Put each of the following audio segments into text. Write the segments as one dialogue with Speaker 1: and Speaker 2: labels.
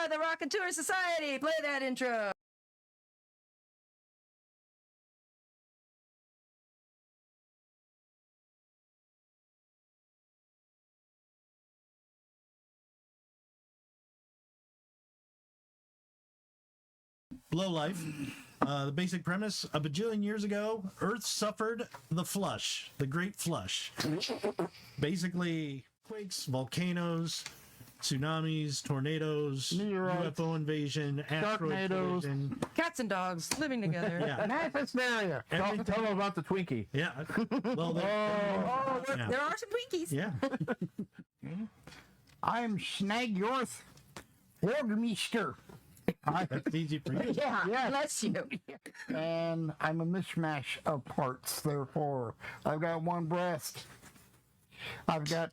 Speaker 1: are the Rocketeer Society. Play that intro.
Speaker 2: Low life. The basic premise: a bajillion years ago, Earth suffered the flush, the Great Flush. Basically, quakes, volcanoes, tsunamis, tornadoes, UFO invasion, asteroid collision.
Speaker 1: Cats and dogs living together.
Speaker 2: Yeah.
Speaker 3: Mass hysteria. Tell them about the Twinkie.
Speaker 2: Yeah. Well, yeah.
Speaker 1: There are some Twinkies.
Speaker 2: Yeah.
Speaker 3: I'm Snagyorth Hordmeister.
Speaker 2: That's easy for you.
Speaker 1: Yeah, bless you.
Speaker 3: And I'm a mishmash of parts, therefore. I've got one breast. I've got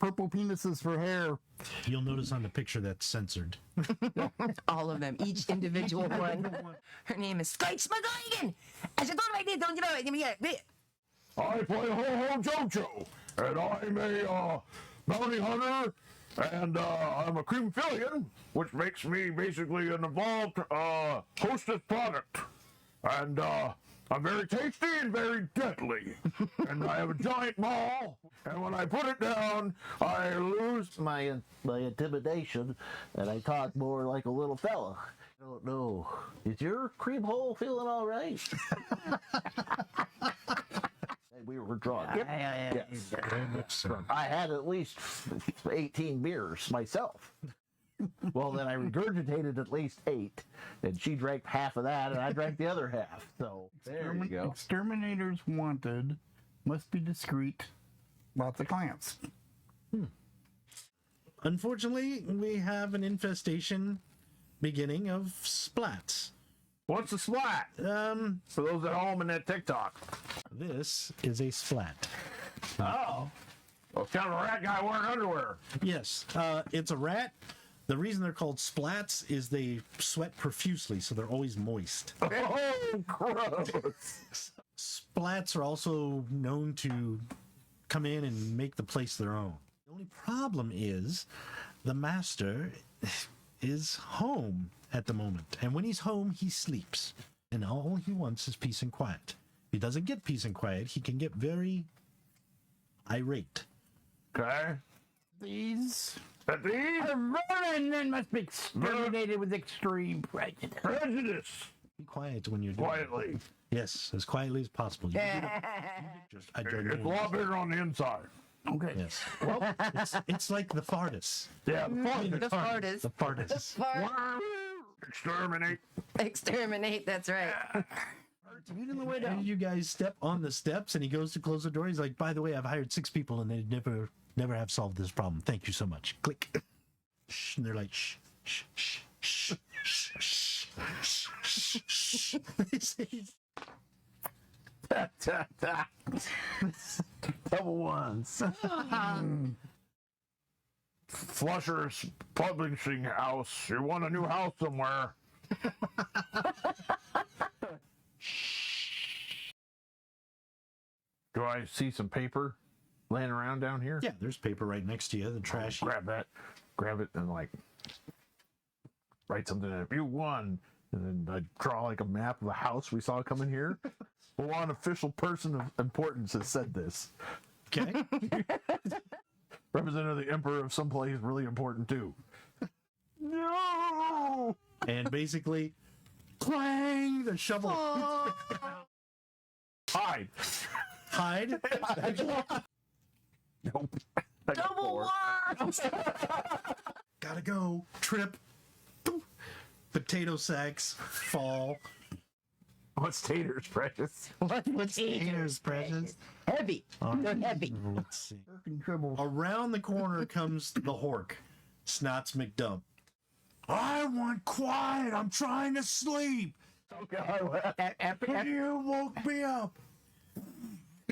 Speaker 3: purple penises for hair.
Speaker 2: You'll notice on the picture that's censored.
Speaker 1: All of them, each individual one. Her name is Skytes McGuigan. As you don't like this, don't you know it?
Speaker 4: I play Ho-Ho Jojo, and I'm a bounty hunter, and I'm a creamphilian, which makes me basically an evolved hostess product. And I'm very tasty and very deadly. And I have a giant maw, and when I put it down, I lose
Speaker 5: my intimidation, and I talk more like a little fella. I don't know. Is your cream hole feeling all right? We were drunk.
Speaker 3: Yep.
Speaker 5: Yes. I had at least 18 beers myself. Well, then I regurgitated at least 8, and she drank half of that, and I drank the other half. So there you go.
Speaker 3: Exterminators wanted, must be discreet. Lots of clams.
Speaker 2: Unfortunately, we have an infestation beginning of splats.
Speaker 4: What's a splat? For those at home in that TikTok.
Speaker 2: This is a splat.
Speaker 4: Oh. Well, it's kind of a rat guy wearing underwear.
Speaker 2: Yes, it's a rat. The reason they're called splats is they sweat profusely, so they're always moist.
Speaker 4: Oh, gross.
Speaker 2: Splats are also known to come in and make the place their own. The only problem is the master is home at the moment. And when he's home, he sleeps. And all he wants is peace and quiet. If he doesn't get peace and quiet, he can get very irate.
Speaker 4: Okay.
Speaker 3: These
Speaker 4: At these?
Speaker 3: are vermin and must be exterminated with extreme prejudice.
Speaker 4: Prejudice.
Speaker 2: Be quiet when you're doing
Speaker 4: Quietly.
Speaker 2: it. Yes, as quietly as possible. Just, I don't
Speaker 4: It's a
Speaker 2: know.
Speaker 4: lot bigger on the inside.
Speaker 3: Okay.
Speaker 2: Yes. Well, it's like the fartus.
Speaker 4: Yeah,
Speaker 1: The fartus.
Speaker 2: The fartus.
Speaker 4: exterminate.
Speaker 1: Exterminate, that's right.
Speaker 2: And you guys step on the steps and he goes to close the door. He's like, by the way, I've hired 6 people and they never have solved this problem. Thank you so much. Click. Shh. And they're like, shh, shh, shh, shh, shh, shh, shh, shh, shh.
Speaker 5: Double ones.
Speaker 4: Flusher's publishing house. You want a new house somewhere? Do I see some paper laying around down here?
Speaker 2: Yeah, there's paper right next to you. The trash.
Speaker 4: Grab that. Grab it and like write something in it. You won. And then I draw like a map of a house we saw coming here. One official person of importance has said this.
Speaker 2: Okay.
Speaker 4: Representative of the emperor of someplace really important too. No.
Speaker 2: And basically, clang, the shovel.
Speaker 4: Hide.
Speaker 2: Hide.
Speaker 4: Nope.
Speaker 1: Double ones!
Speaker 2: Gotta go. Trip. Potato sacks fall.
Speaker 4: What's taters, precious?
Speaker 1: What's
Speaker 2: Taters, precious.
Speaker 1: Heavy. They're heavy.
Speaker 2: Let's see.
Speaker 3: Dribble.
Speaker 2: Around the corner comes the Hork, Snots McDump. I want quiet. I'm trying to sleep. You woke me up.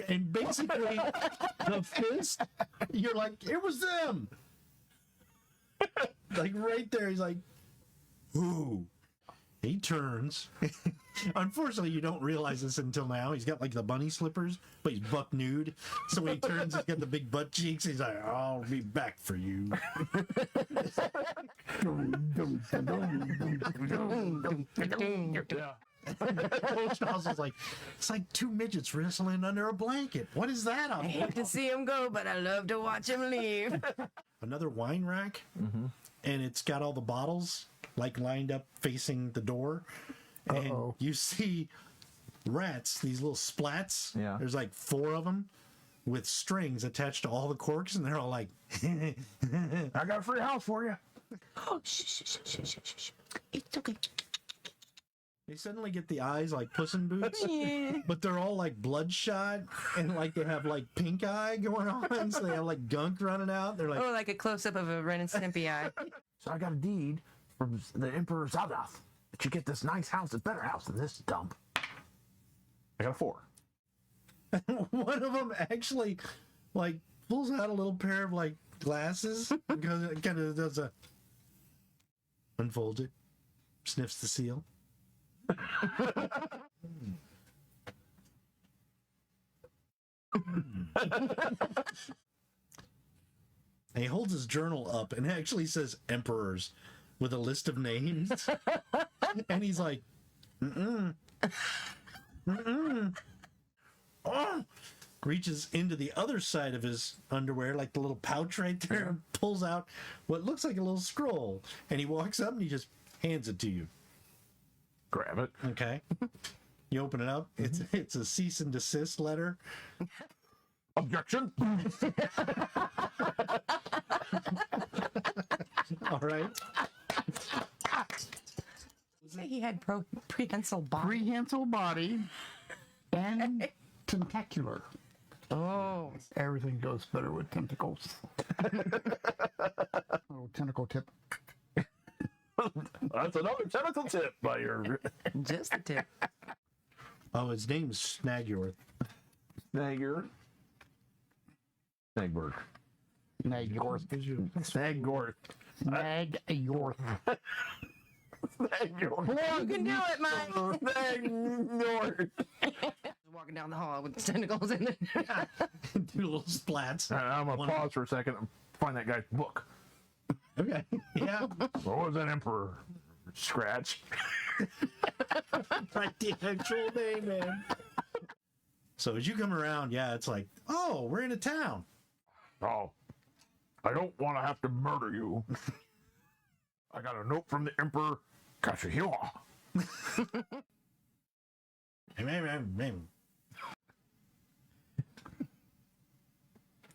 Speaker 2: And basically, the fist, you're like, it was them. Like right there, he's like, who? He turns. Unfortunately, you don't realize this until now. He's got like the bunny slippers, but he's buck nude. So when he turns, he's got the big butt cheeks. He's like, "I'll be back for you." Coach Nozzle's like, it's like two midgets wrestling under a blanket. What is that up
Speaker 1: I
Speaker 2: there?
Speaker 1: hate to see him go, but I love to watch him leave.
Speaker 2: Another wine rack, and it's got all the bottles like lined up facing the door. And you see rats, these little splats.
Speaker 5: Yeah.
Speaker 2: There's like 4 of them with strings attached to all the corks, and they're all like,
Speaker 4: I got a free house for you.
Speaker 1: Oh, shh. It's okay.
Speaker 2: they suddenly get the eyes like Puss in Boots, but they're all like bloodshot, and like they have like pink eye going on, so they have like gunk running out. They're like,
Speaker 1: Oh, like a close-up of a Ren and Stimpy eye.
Speaker 4: So I got a deed from the Emperor Zadath that you get this nice house, a better house than this dump. I got a 4.
Speaker 2: one of them actually like pulls out a little pair of like glasses because it kind of does a unfolds it, sniffs the seal. And he holds his journal up and actually says emperors with a list of names. And he's like, oh, reaches into the other side of his underwear, like the little pouch right there, and pulls out what looks like a little scroll. And he walks up and he just hands it to you.
Speaker 4: Grab it.
Speaker 2: Okay. You open it up. It's a cease and desist letter.
Speaker 4: Objection.
Speaker 2: All right.
Speaker 1: Say he had prehensile body.
Speaker 3: Prehensile body and tentacular.
Speaker 1: Oh,
Speaker 3: Everything goes better with tentacles. Little tentacle tip.
Speaker 4: That's another tentacle tip by your.
Speaker 1: just a tip.
Speaker 2: Oh, his name's Snagyorth.
Speaker 4: Snagger. Snagberg.
Speaker 3: Snagyorth.
Speaker 4: Snagorth.
Speaker 3: Snagyorth.
Speaker 4: Snagorth.
Speaker 1: You can do it, Mike.
Speaker 4: Snagorth.
Speaker 1: Walking down the hall with the tentacles in it.
Speaker 2: Two little splats.
Speaker 4: I'm gonna pause for a second and find that guy's book.
Speaker 2: Okay. Yeah.
Speaker 4: What was that emperor? Scratch.
Speaker 2: Like the actual name, man. So as you come around, yeah, it's like, oh, we're in a town.
Speaker 4: Oh, I don't want to have to murder you. I got a note from the Emperor Kashihiwa.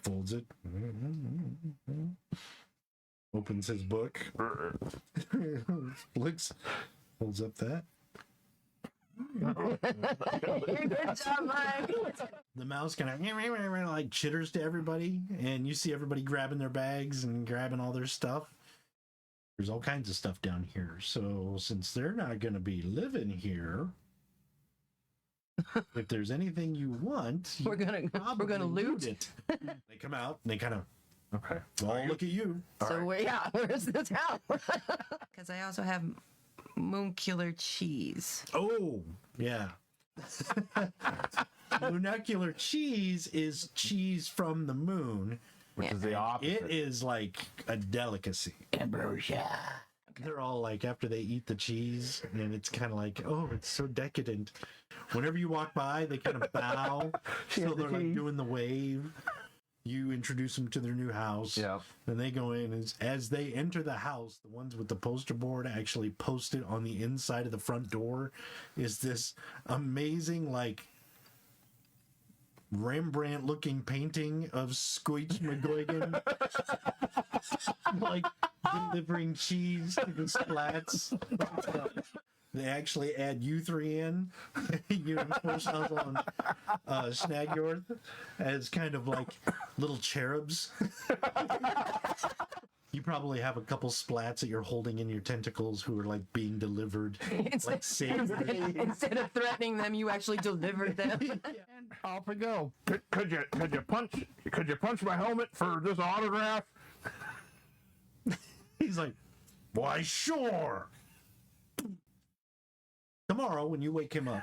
Speaker 2: Folds it. Opens his book. Looks. Holds up that.
Speaker 1: Good job, Mike.
Speaker 2: The mouse kind of like chitters to everybody, and you see everybody grabbing their bags and grabbing all their stuff. There's all kinds of stuff down here. So since they're not going to be living here, if there's anything you want,
Speaker 1: We're gonna loot
Speaker 2: it. They come out and they kind of
Speaker 4: Okay.
Speaker 2: all look at you.
Speaker 1: So where's the town? Because I also have mooncular cheese.
Speaker 2: Oh, yeah. Lunacular cheese is cheese from the moon.
Speaker 4: Which is the opposite.
Speaker 2: It is like a delicacy.
Speaker 3: Ambrosia.
Speaker 2: They're all like, after they eat the cheese, and it's kind of like, oh, it's so decadent. Whenever you walk by, they kind of bow. So they're like doing the wave. You introduce them to their new house.
Speaker 5: Yeah.
Speaker 2: And they go in. As they enter the house, the ones with the poster board actually posted on the inside of the front door is this amazing, like, Rembrandt looking painting of Squeech McGuigan. Like, delivering cheese to the splats. They actually add you 3 in. You force out on Snagyorth as kind of like little cherubs. You probably have a couple splats that you're holding in your tentacles who are like being delivered. Like saviors.
Speaker 1: Instead of threatening them, you actually delivered them.
Speaker 3: And off we go.
Speaker 4: Could you punch my helmet for this autograph?
Speaker 2: He's like, why, sure. Tomorrow, when you wake him up.